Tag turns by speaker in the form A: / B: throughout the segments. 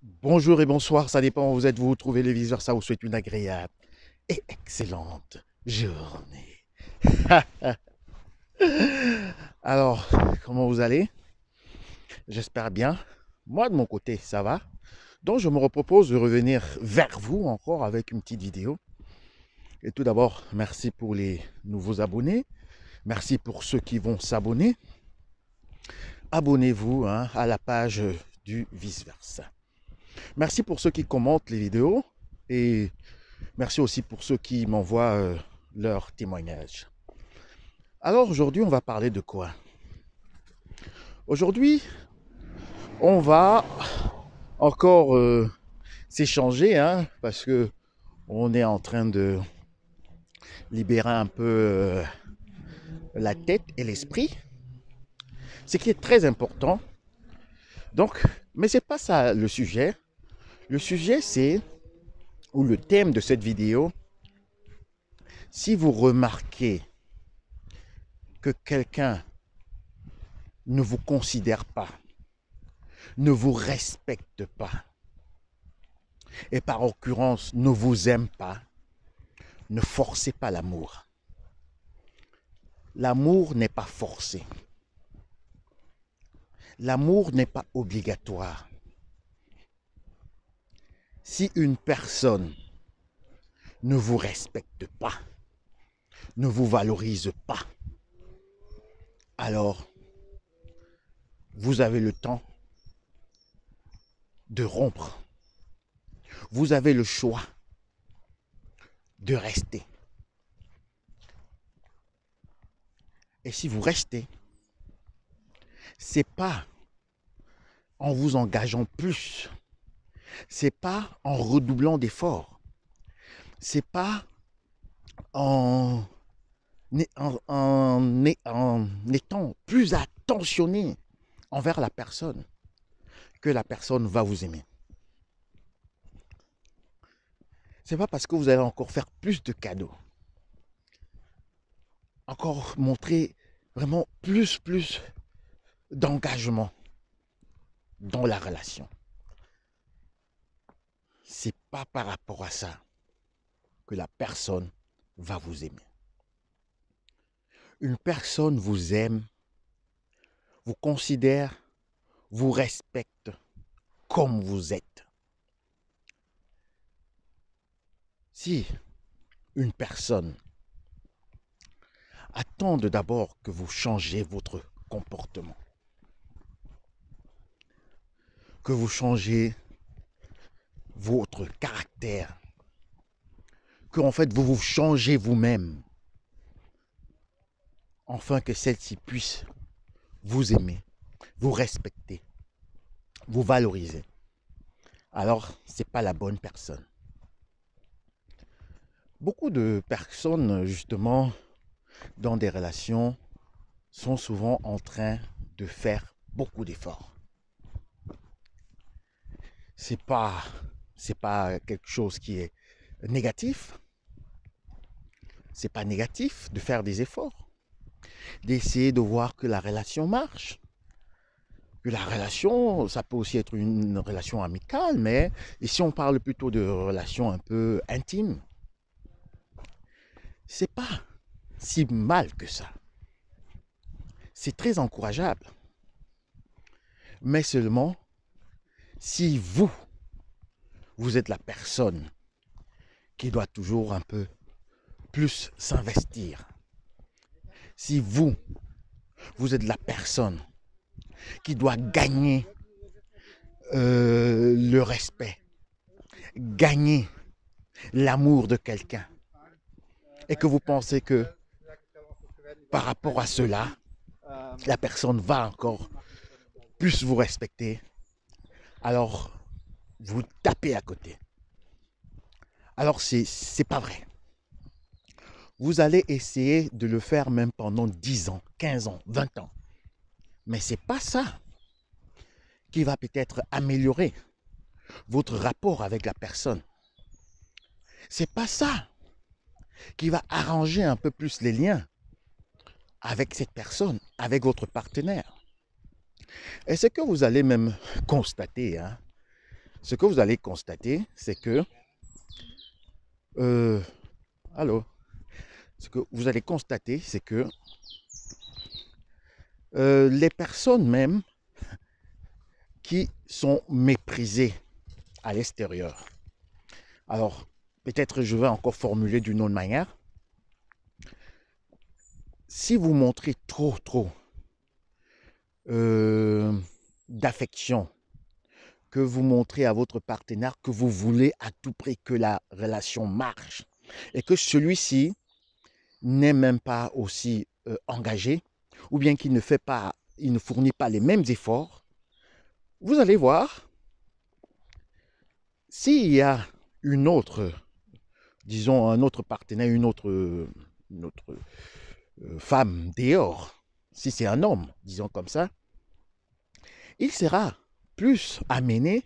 A: Bonjour et bonsoir, ça dépend où vous êtes, vous vous trouvez les viseurs, ça vous souhaite une agréable et excellente journée. Alors, comment vous allez? J'espère bien. Moi, de mon côté, ça va. Donc, je me repropose de revenir vers vous encore avec une petite vidéo. Et tout d'abord, merci pour les nouveaux abonnés. Merci pour ceux qui vont s'abonner. Abonnez-vous à la page du vice-versa. Merci pour ceux qui commentent les vidéos. Et merci aussi pour ceux qui m'envoient leurs témoignages. Alors aujourd'hui, on va parler de quoi? Aujourd'hui, on va encore s'échanger, parce que on est en train de libérer un peu la tête et l'esprit, ce qui est très important. Donc, mais c'est pas ça le sujet. Le sujet, c'est, ou le thème de cette vidéo, si vous remarquez que quelqu'un ne vous considère pas, ne vous respecte pas, et par occurrence ne vous aime pas, ne forcez pas l'amour. L'amour n'est pas forcé. L'amour n'est pas obligatoire. Si une personne ne vous respecte pas, ne vous valorise pas, alors vous avez le temps de rompre. Vous avez le choix de rester. Et si vous restez, c'est pas en vous engageant plus, c'est pas en redoublant d'efforts, c'est pas en, en étant plus attentionné envers la personne que la personne va vous aimer. C'est pas parce que vous allez encore faire plus de cadeaux, encore montrer vraiment plus d'engagement dans la relation. C'est pas par rapport à ça que la personne va vous aimer. Une personne vous aime, vous considère, vous respecte comme vous êtes. Si une personne attend d'abord que vous changez votre comportement, que vous changez votre caractère, que en fait vous vous changez vous-même, afin que celle-ci puisse vous aimer, vous respecter, vous valoriser, alors c'est pas la bonne personne. Beaucoup de personnes, justement, dans des relations, sont souvent en train de faire beaucoup d'efforts. C'est pas, c'est pas quelque chose qui est négatif. C'est pas négatif de faire des efforts, d'essayer de voir que la relation marche. Que la relation, ça peut aussi être une relation amicale, mais ici on parle plutôt de relations un peu intimes. C'est pas si mal que ça. C'est très encourageable. Mais seulement si vous, vous êtes la personne qui doit toujours un peu plus s'investir. Si vous, vous êtes la personne qui doit gagner le respect, gagner l'amour de quelqu'un, et que vous pensez que par rapport à cela, la personne va encore plus vous respecter, alors vous tapez à côté. Alors c'est pas vrai. Vous allez essayer de le faire même pendant 10 ans, 15 ans, 20 ans. Mais c'est pas ça qui va peut-être améliorer votre rapport avec la personne. C'est pas ça qui va arranger un peu plus les liens avec cette personne, avec votre partenaire. Et ce que vous allez même constater, ce que vous allez constater, c'est que, euh, allô, ce que vous allez constater, c'est que les personnes même qui sont méprisées à l'extérieur. Alors, peut-être je vais encore formuler d'une autre manière. Si vous montrez trop d'affection, que vous montrez à votre partenaire que vous voulez à tout prix que la relation marche et que celui-ci n'est même pas aussi engagé ou bien qu'il ne fait pas, il ne fournit pas les mêmes efforts, vous allez voir, s'il y a une autre, disons un autre partenaire, une autre femme dehors, si c'est un homme, disons comme ça, il sera plus amené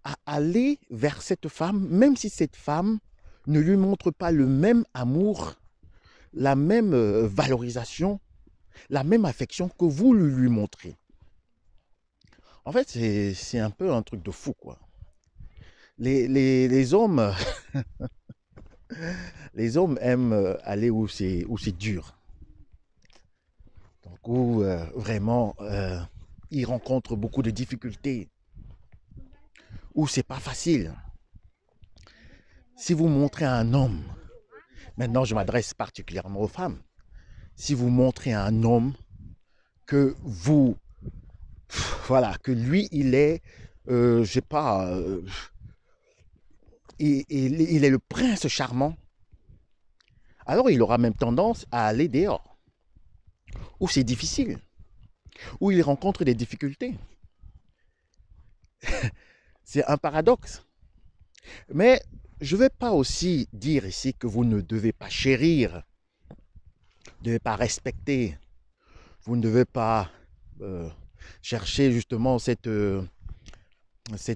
A: à aller vers cette femme, même si cette femme ne lui montre pas le même amour, la même valorisation, la même affection que vous lui montrez. En fait, c'est un peu un truc de fou, quoi. Les hommes, les hommes aiment aller où c'est dur. Donc, où vraiment, ils rencontrent beaucoup de difficultés, où c'est pas facile. Si vous montrez à un homme, maintenant je m'adresse particulièrement aux femmes, si vous montrez à un homme que vous, voilà, que lui, il est, je sais pas, il est le prince charmant, alors il aura même tendance à aller dehors, où c'est difficile, où il rencontre des difficultés. C'est un paradoxe. Mais je ne vais pas aussi dire ici que vous ne devez pas chérir, vous ne devez pas respecter, vous ne devez pas chercher justement cette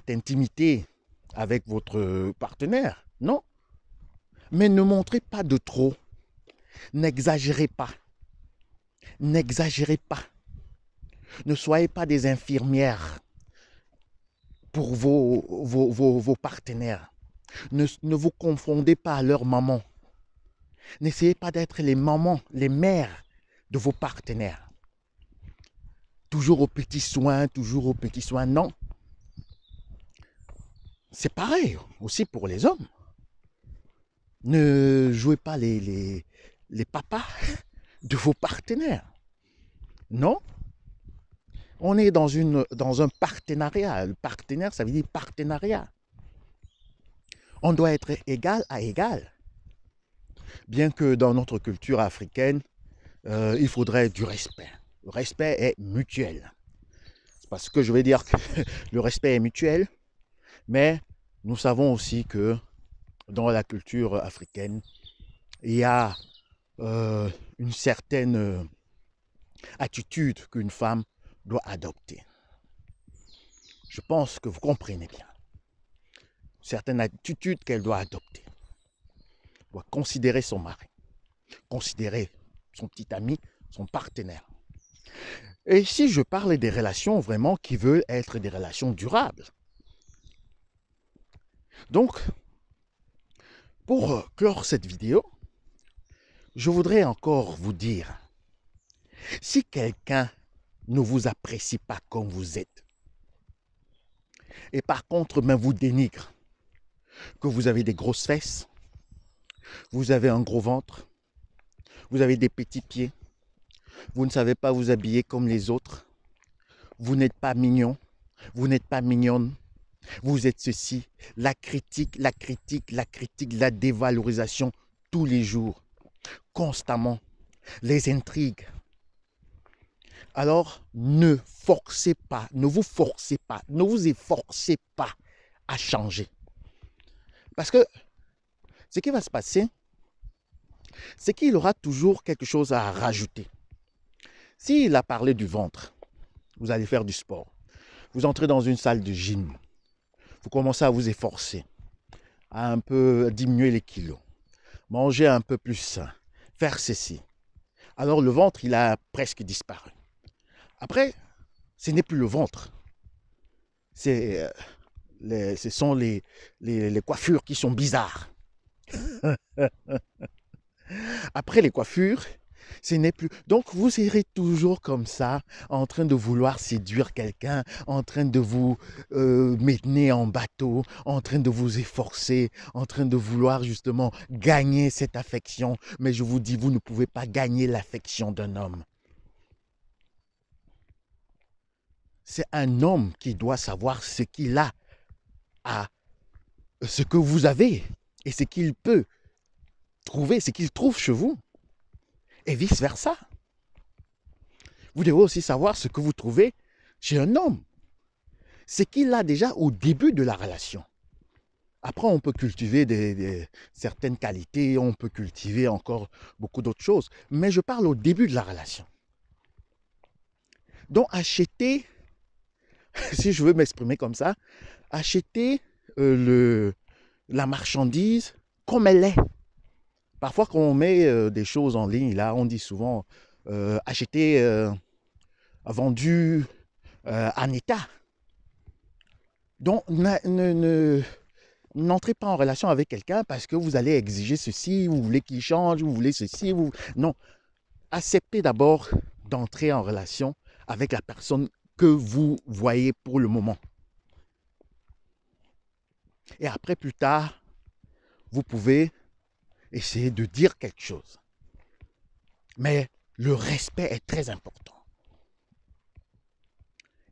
A: intimité avec votre partenaire. Non. Mais ne montrez pas de trop. N'exagérez pas. N'exagérez pas. Ne soyez pas des infirmières pour vos partenaires. Ne vous confondez pas à leur maman. N'essayez pas d'être les mamans, les mères de vos partenaires. Toujours aux petits soins, toujours aux petits soins. Non. C'est pareil aussi pour les hommes. Ne jouez pas les papas de vos partenaires. Non. On est dans un partenariat. Le partenaire, ça veut dire partenariat. On doit être égal à égal. Bien que dans notre culture africaine, il faudrait du respect. Le respect est mutuel. C'est parce que je vais dire que le respect est mutuel, mais nous savons aussi que dans la culture africaine, il y a une certaine attitude qu'une femme doit adopter. Je pense que vous comprenez bien. Certaines attitudes qu'elle doit adopter. Elle doit considérer son mari, considérer son petit ami, son partenaire. Et ici, je parle des relations vraiment qui veulent être des relations durables. Donc, pour clore cette vidéo, je voudrais encore vous dire, si quelqu'un ne vous apprécie pas comme vous êtes, et par contre même vous dénigre, que vous avez des grosses fesses, vous avez un gros ventre, vous avez des petits pieds, vous ne savez pas vous habiller comme les autres, vous n'êtes pas mignon, vous n'êtes pas mignonne, vous êtes ceci, la critique, la dévalorisation tous les jours, constamment, les intrigues. Alors ne forcez pas, ne vous forcez pas, ne vous efforcez pas à changer. Parce que ce qui va se passer, c'est qu'il aura toujours quelque chose à rajouter. S'il a parlé du ventre, vous allez faire du sport. Vous entrez dans une salle de gym. Vous commencez à vous efforcer, à un peu diminuer les kilos, manger un peu plus sain, faire ceci. Alors le ventre, il a presque disparu. Après, ce n'est plus le ventre. C'est ce sont les coiffures qui sont bizarres. Après les coiffures, ce n'est plus. Donc vous serez toujours comme ça, en train de vouloir séduire quelqu'un, en train de vous mener en bateau, en train de vous efforcer, en train de vouloir justement gagner cette affection. Mais je vous dis, vous ne pouvez pas gagner l'affection d'un homme. C'est un homme qui doit savoir ce qu'il a à ce que vous avez et ce qu'il peut trouver, ce qu'il trouve chez vous. Et vice-versa. Vous devez aussi savoir ce que vous trouvez chez un homme. Ce qu'il a déjà au début de la relation. Après, on peut cultiver certaines qualités, on peut cultiver encore beaucoup d'autres choses. Mais je parle au début de la relation. Donc, acheter, si je veux m'exprimer comme ça, acheter la marchandise comme elle est. Parfois, quand on met des choses en ligne, là, on dit souvent acheter vendu en état. Donc, n'entrez pas en relation avec quelqu'un parce que vous allez exiger ceci, vous voulez qu'il change, vous voulez ceci. Non, acceptez d'abord d'entrer en relation avec la personne que vous voyez pour le moment. Et après, plus tard, vous pouvez essayer de dire quelque chose. Mais le respect est très important.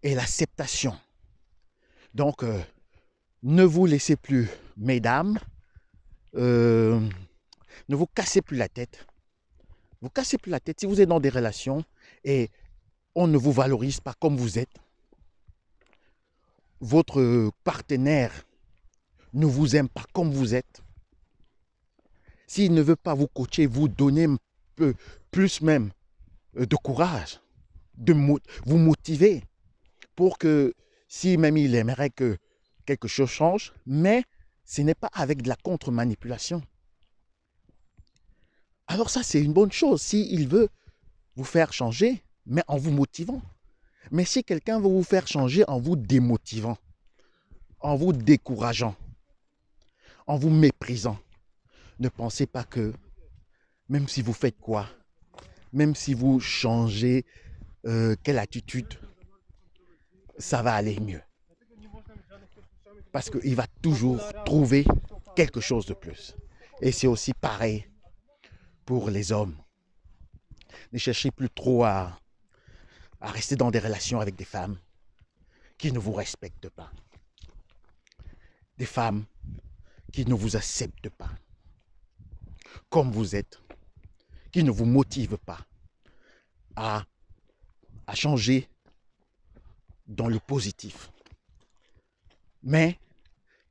A: Et l'acceptation. Donc, ne vous laissez plus, mesdames, ne vous cassez plus la tête. Vous cassez plus la tête si vous êtes dans des relations et on ne vous valorise pas comme vous êtes. Votre partenaire ne vous aime pas comme vous êtes. S'il ne veut pas vous coacher, vous donner un peu plus même de courage, de vous motiver pour que si même il aimerait que quelque chose change, mais ce n'est pas avec de la contre-manipulation. Alors ça, c'est une bonne chose s'il veut vous faire changer, mais en vous motivant. Mais si quelqu'un veut vous faire changer en vous démotivant, en vous décourageant, en vous méprisant, ne pensez pas que, même si vous faites quoi, même si vous changez quelle attitude, ça va aller mieux. Parce qu'il va toujours trouver quelque chose de plus. Et c'est aussi pareil pour les hommes. Ne cherchez plus trop à rester dans des relations avec des femmes qui ne vous respectent pas. Des femmes qui ne vous acceptent pas comme vous êtes, qui ne vous motivent pas à changer dans le positif, mais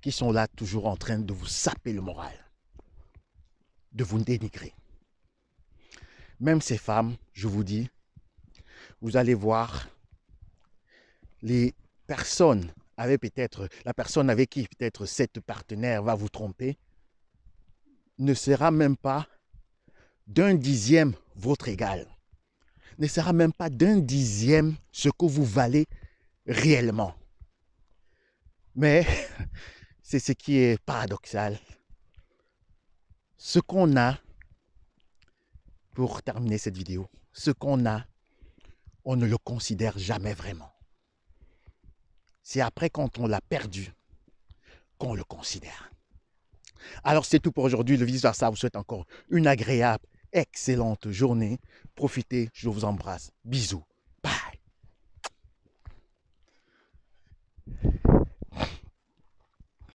A: qui sont là toujours en train de vous saper le moral, de vous dénigrer. Même ces femmes, je vous dis, vous allez voir les personnes avec peut-être, la personne avec qui peut-être cette partenaire va vous tromper, ne sera même pas d'un dixième votre égal, ne sera même pas d'un dixième ce que vous valez réellement. Mais c'est ce qui est paradoxal. Ce qu'on a, pour terminer cette vidéo, ce qu'on a, on ne le considère jamais vraiment. C'est après quand on l'a perdu qu'on le considère. Alors c'est tout pour aujourd'hui. Le vice-versa vous souhaite encore une agréable, excellente journée. Profitez, je vous embrasse. Bisous.